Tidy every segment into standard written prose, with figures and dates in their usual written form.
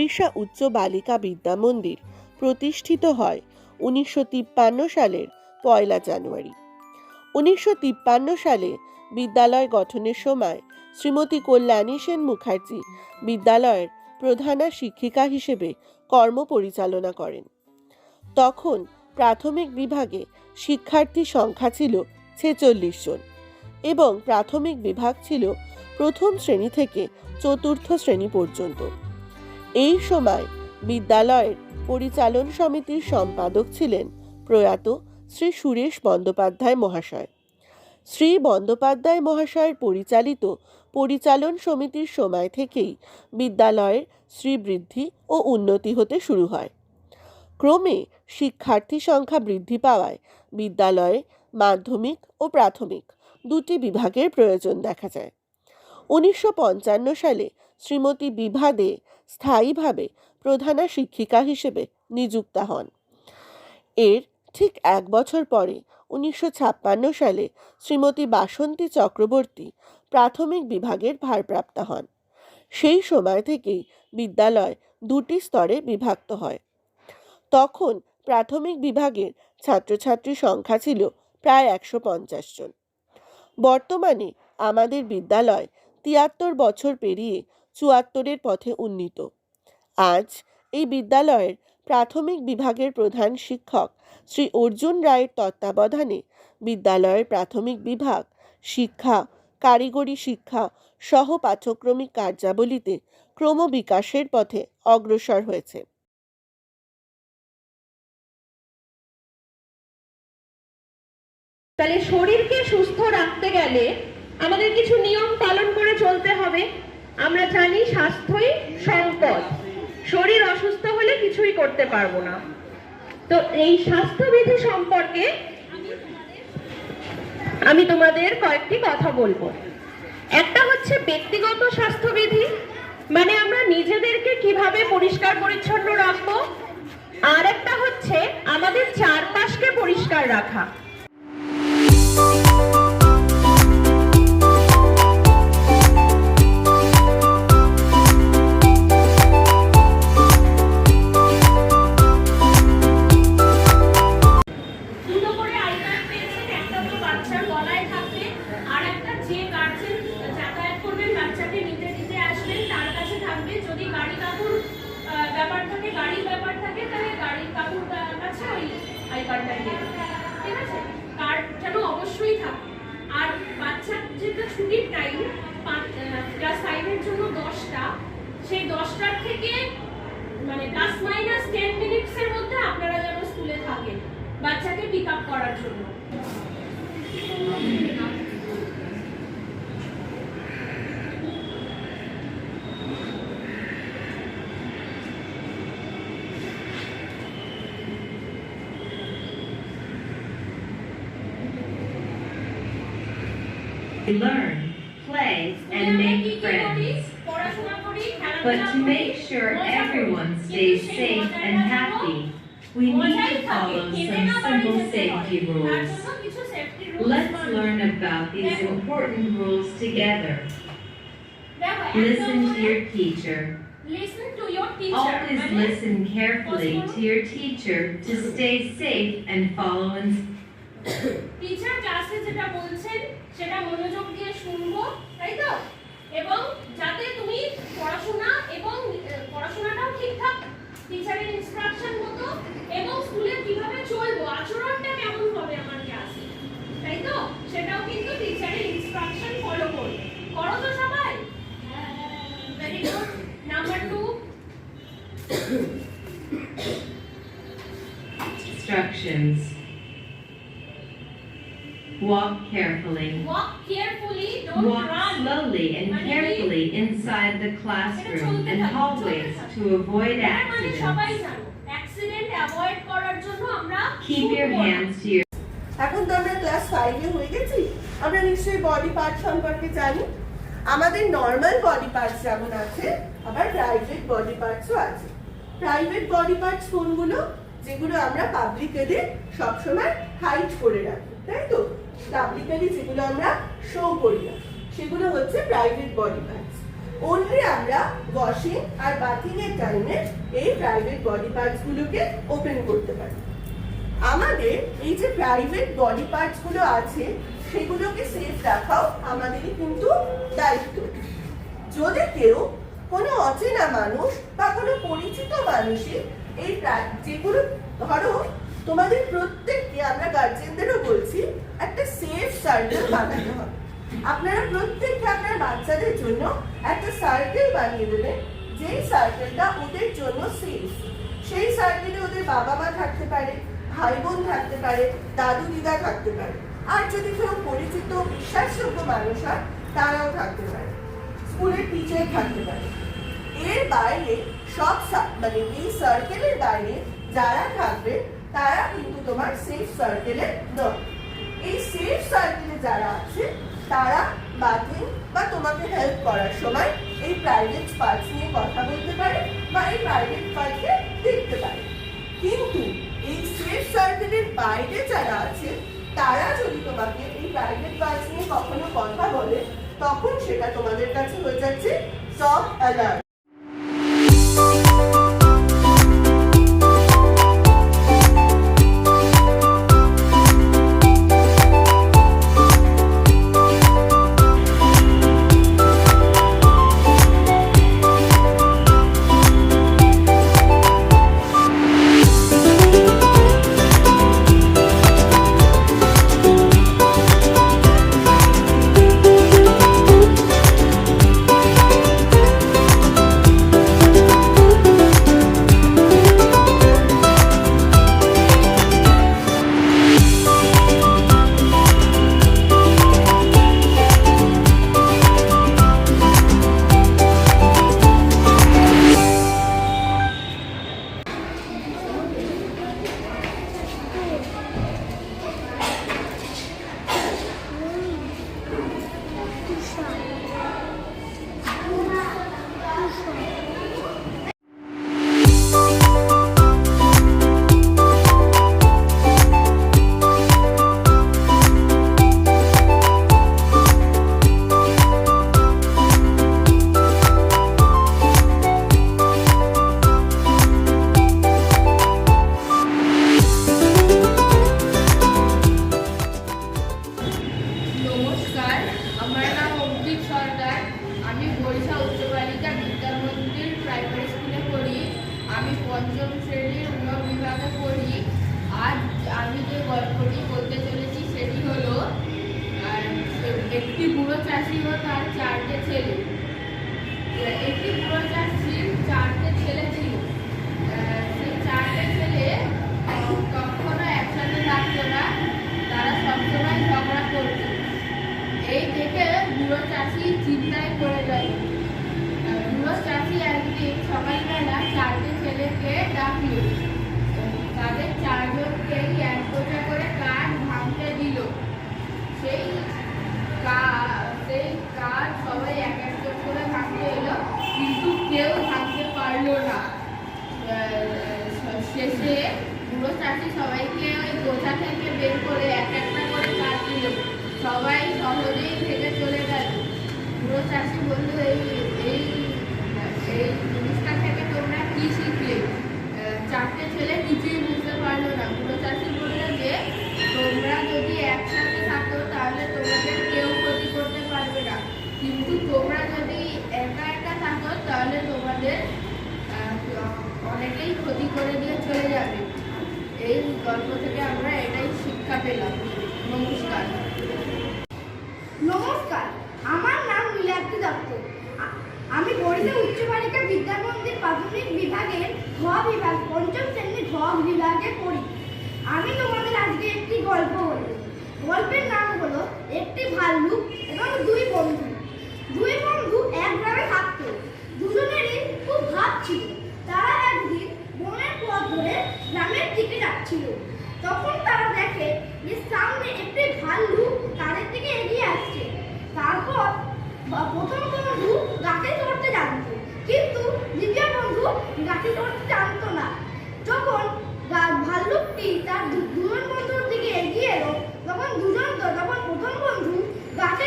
উড়িষ্যা উচ্চ বালিকা বিদ্যা মন্দির প্রতিষ্ঠিত হয় 1953 সালের 1 জানুয়ারি। 1953 সালে বিদ্যালয় গঠনের সময় শ্রীমতী কল্যাণী সেন মুখার্জি বিদ্যালয়ের প্রধানা শিক্ষিকা হিসেবে কর্ম পরিচালনা করেন। তখন প্রাথমিক বিভাগে শিক্ষার্থী সংখ্যা ছিল 46 জন এবং প্রাথমিক বিভাগ ছিল প্রথম শ্রেণী থেকে চতুর্থ শ্রেণী পর্যন্ত। এই সময় বিদ্যালয়ের পরিচালন সমিতির সম্পাদক ছিলেন প্রয়াত শ্রী সুরেশ বন্দ্যোপাধ্যায় মহাশয়। শ্রী বন্দ্যোপাধ্যায় মহাশয়ের পরিচালিত পরিচালন সমিতির সময় থেকেই বিদ্যালয়ের শ্রীবৃদ্ধি ও উন্নতি হতে শুরু হয়। ক্রমে শিক্ষার্থী সংখ্যা বৃদ্ধি পাওয়ায় বিদ্যালয়ে মাধ্যমিক ও প্রাথমিক দুটি বিভাগের প্রয়োজন দেখা যায়। 1955 সালে শ্রীমতী বিভা দে স্থায়ীভাবে প্রধানা শিক্ষিকা হিসেবে নিযুক্ত হন। এর ঠিক 1 বছর পরে 1956 সালে শ্রীমতী বাসন্তী চক্রবর্তী প্রাথমিক বিভাগের ভারপ্রাপ্ত হন। সেই সময় থেকেই বিদ্যালয় দুটি স্তরে বিভক্ত হয়। তখন প্রাথমিক বিভাগের ছাত্রছাত্রী সংখ্যা ছিল প্রায় 150 জন। বর্তমানে আমাদের বিদ্যালয় 73 বছর পেরিয়ে 74-এর পথে উন্নীত। আজ এই বিদ্যালয়ের প্রাথমিক বিভাগের প্রধান শিক্ষক শ্রী অর্জুন রায়ের তত্ত্বাবধানে বিদ্যালয়ের প্রাথমিক বিভাগ শিক্ষা, কারিগরি শিক্ষা সহ পাঠ্যক্রমিক কার্যাবলীতে ক্রমবিকাশের পথে অগ্রসর হয়েছে। তাহলে শরীরকে সুস্থ রাখতে গেলে আমাদের কিছু নিয়ম পালন করে চলতে হবে। আমরা জানি স্বাস্থ্যই সম্পদ, শরীর অসুস্থ হলে কিছুই করতে পারবো না। তো এই স্বাস্থ্যবিধি সম্পর্কে আমি তোমাদের কয়েকটি কথা বলবো। একটা হচ্ছে ব্যক্তিগত স্বাস্থ্যবিধি, মানে আমরা নিজেদেরকে কিভাবে পরিষ্কার পরিচ্ছন্ন রাখবো, আর একটা হচ্ছে আমাদের চারপাশকে পরিষ্কার রাখা। অবশ্যই থাকে। আর বাচ্চার যেটা ছুটির টাইম ক্লাস 5-এর জন্য 10টা, সেই 10টার থেকে মানে প্লাস মাইনাস 10 মিনিটসের মধ্যে আপনারা যেন স্কুলে থাকেন বাচ্চাকে পিক আপ করার জন্য। Learn, play, and make friends. But to make sure everyone stays safe and happy, we need to follow some simple safety rules. Let's learn about these important rules together. Listen to your teacher. Always listen carefully to your teacher to stay safe and follow instructions. Teacher ক্লাসে যেটা বলছেন সেটা মনোযোগ দিয়ে শুনবো, তাই তো? এবং যাতে তুমি পড়াশোনাটাও ঠিকঠাক টিচারের ইনস্ট্রাকশন মতো এবং স্কুলে কিভাবে চলবো, আচরণটা কেমন হবে আমার ক্লাসে, তাই তো? সেটাও কিন্তু টিচারের ইনস্ট্রাকশন ফলো করবে। করো তো সবাই? Very good. Number 2, instructions. Walk carefully. Walk carefully, don't Walk run. slowly and carefully inside the classroom and hallways to avoid accidents. Accident avoid করার জন্য আমরা Keep your hands to your এখন তো আমরা ক্লাস 5-এ হয়ে গেছি, আমরা নিশ্চয়ই বডি পার্ট সম্পর্কে জানি। আমাদের নর্মাল বডি পার্টস যেমন আছে, আবার প্রাইভেট বডি পার্টসও আছে। প্রাইভেট বডি পার্টস কোনগুলো? যেগুলো আমরা পাবলিকলি সবসময় হাইড করে রাখি, তাই তো? পাবলিকলি যেগুলো আমরা শো করি না, সেগুলো হচ্ছে প্রাইভেট বডি পার্টস। অনলি আমরা ওয়াশিং আর বাথিং এর টাইমে এই প্রাইভেট বডি পার্টস গুলোকে ওপেন করতে পারি। আমাদের এই যে প্রাইভেট বডি পার্টস গুলো আছে সেগুলোকে সেফ রাখাও আমাদেরই কিন্তু দায়িত্ব। যদি কেউ কোনো অচেনা মানুষ বা কোনো পরিচিত মানুষই এই যেগুলো, ধরো তোমাদের প্রত্যেককে আমরা গার্জেনদেরও বলছি একটা সেফ সার্কেল বানাতে হবে। আপনারা প্রত্যেককে আপনার বাচ্চাদের জন্য একটা সার্কেল বানিয়ে দেবেন, যেই সার্কেলটা ওদের জন্য সেফ। সেই সার্কেলে ওদের বাবা মা থাকতে পারে, ভাই বোন থাকতে পারে, দাদু দিদা থাকতে পারে, আর যদি কেউ পরিচিত বিশ্বাসযোগ্য মানুষ হয় তারাও থাকতে পারে, স্কুলের টিচার থাকতে পারে। এর বাইরে সব মানে এই সার্কেলের বাইরে যারা থাকবে তারা কিন্তু তোমার সেফ সার্কেলে নয়। এই সেফ সার্কেলে যারা আছে তারা বাথিং বা তোমাকে হেল্প করার সময় এই প্রাইভেট পার্টস নিয়ে কথা বলতে পারে বা এই প্রাইভেট পার্টকে দেখতে পারে। কিন্তু এই সেফ সার্কেলের বাইরে যারা আছে তারা যদি তোমাকে এই প্রাইভেট পার্টস নিয়ে কখনো কথা বলে তখন সেটা তোমাদের কাছে হয়ে যাচ্ছে টপ অ্যালার্ট। আমি পঞ্চম শ্রেণীর বিভাগে পড়ি। আজ আমি যে গল্পটি বলতে চলেছি সেটি হলো একটি বুড়ো চাষি ও তার চারটে ছেলে। একটি বুড়ো চাষির চারটে ছেলে ছিল। সেই চারটে ছেলে কখনো একসাথে থাকতো না, তারা সবসময় ঝগড়া করত। এই দেখে বুড়ো চাষি চিন্তায় পড়ে গেল। বুড়ো চাষি একদিন সকালবেলা চারটে ছেলেকে ডাকল। তাদের চারজনকেই এক গোটা করে কাঠ ভাঙতে দিল। সেই কাঠ সবাই এক একজন করে ভাঙতে এলো, কিন্তু কেউ ভাঙতে পারলো না। শেষে বুড়ো চাষি সবাইকে ওই গোছা থেকে বের করে এক একটা করে কাঠ দিল। সবাই সহজেই ভেঙে চলে গেল। বুড়ো চাষি বলল, এই জিনিসটা থেকে তোমরা কি শিখলে? চারটে ছেলে কিছুই বুঝতে পারলো না। বুড়ো চাষি বললো যে তোমরা যদি একসাথে থাকো তাহলে তোমাদের কেউ ক্ষতি করতে পারবে না, কিন্তু তোমরা যদি একা একা থাকো তাহলে তোমাদের অনেকেই ক্ষতি করে দিয়ে চলে যাবে। এই গল্প থেকে আমরা এটাই শিক্ষা পেলাম। নমস্কার। নমস্কার, আমার নাম নীলাদ্রি দত্ত। আমি বরিশাল উচ্চ বালিকা বিদ্যামন্দির প্রাথমিক বিভাগের ঘ বিভাগ পঞ্চম শ্রেণীর ঘ বিভাগে পড়ি। আমি তোমাদের আজকে একটি গল্প বলবো। গল্পের নাম হলো একটি ভাল্লুক এবং দুই বন্ধু। দুই বন্ধু এক গ্রামে থাকতো। দুজনেরই খুব ভাব ছিল। তারা একদিন বনের পথ ধরে গ্রামের দিকে যাচ্ছিল। তখন তারা দেখে যে সামনে একটি ভাল্লুক তাদের দিকে এগিয়ে আসছে। তারপর প্রথম বন্ধু গাছে চড়তে জানতো, কিন্তু দ্বিতীয় বন্ধু গাছে চড়তে জানতো না। যখন ভাল্লুকটি তার দুজন বন্ধুর দিকে এগিয়ে এলো তখন প্রথম বন্ধু গাছে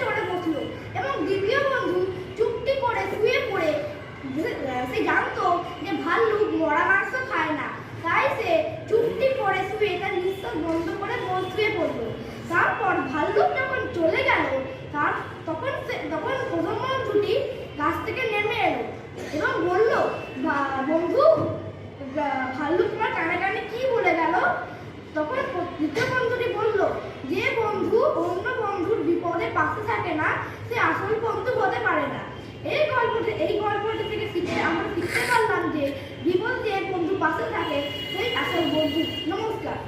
চড়ে বসলো এবং দ্বিতীয় বন্ধু চুপটি এবং বলল, বন্ধু ভাল্লুক তোমার কানে কানে কি বলে গেল? তখন দ্বিতীয় বন্ধুটি বলল, যে বন্ধু অন্য বন্ধুর বিপদে পাশে থাকে না সে আসল বন্ধু হতে পারে না। এই গল্পটি থেকে আমরা শিখতে পারলাম যে বিপদ যে বন্ধু পাশে থাকে সেই আসল বন্ধু। নমস্কার।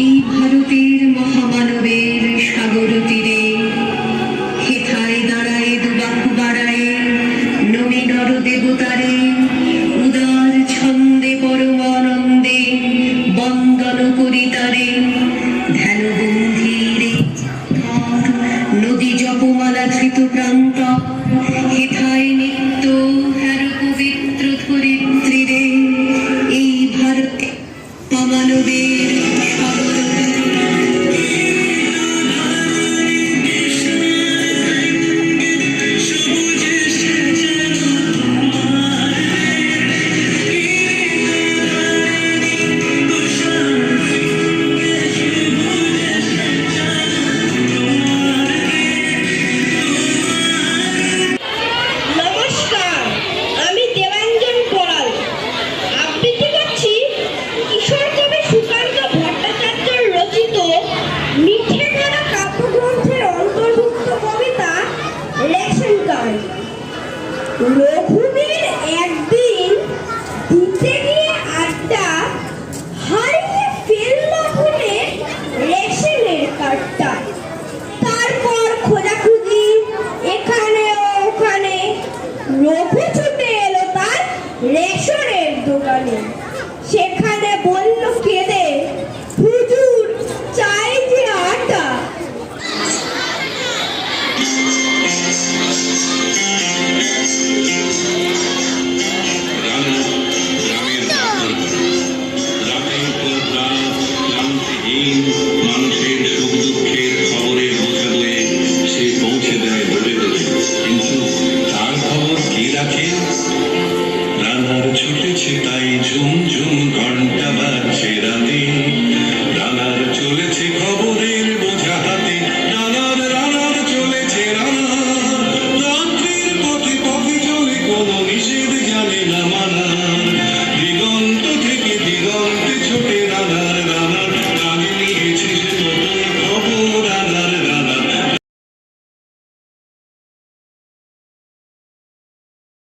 এই ভারতের মহামানবের সাগর তীরে হেথায় দাঁড়ায় দুবাহু বাড়ায় নবী নর দেবতারে উদার ছন্দে পরমানন্দে বন্দন করি তারে ধ্যান রেশনের দোকানে। সেখানে বলল কেঁদে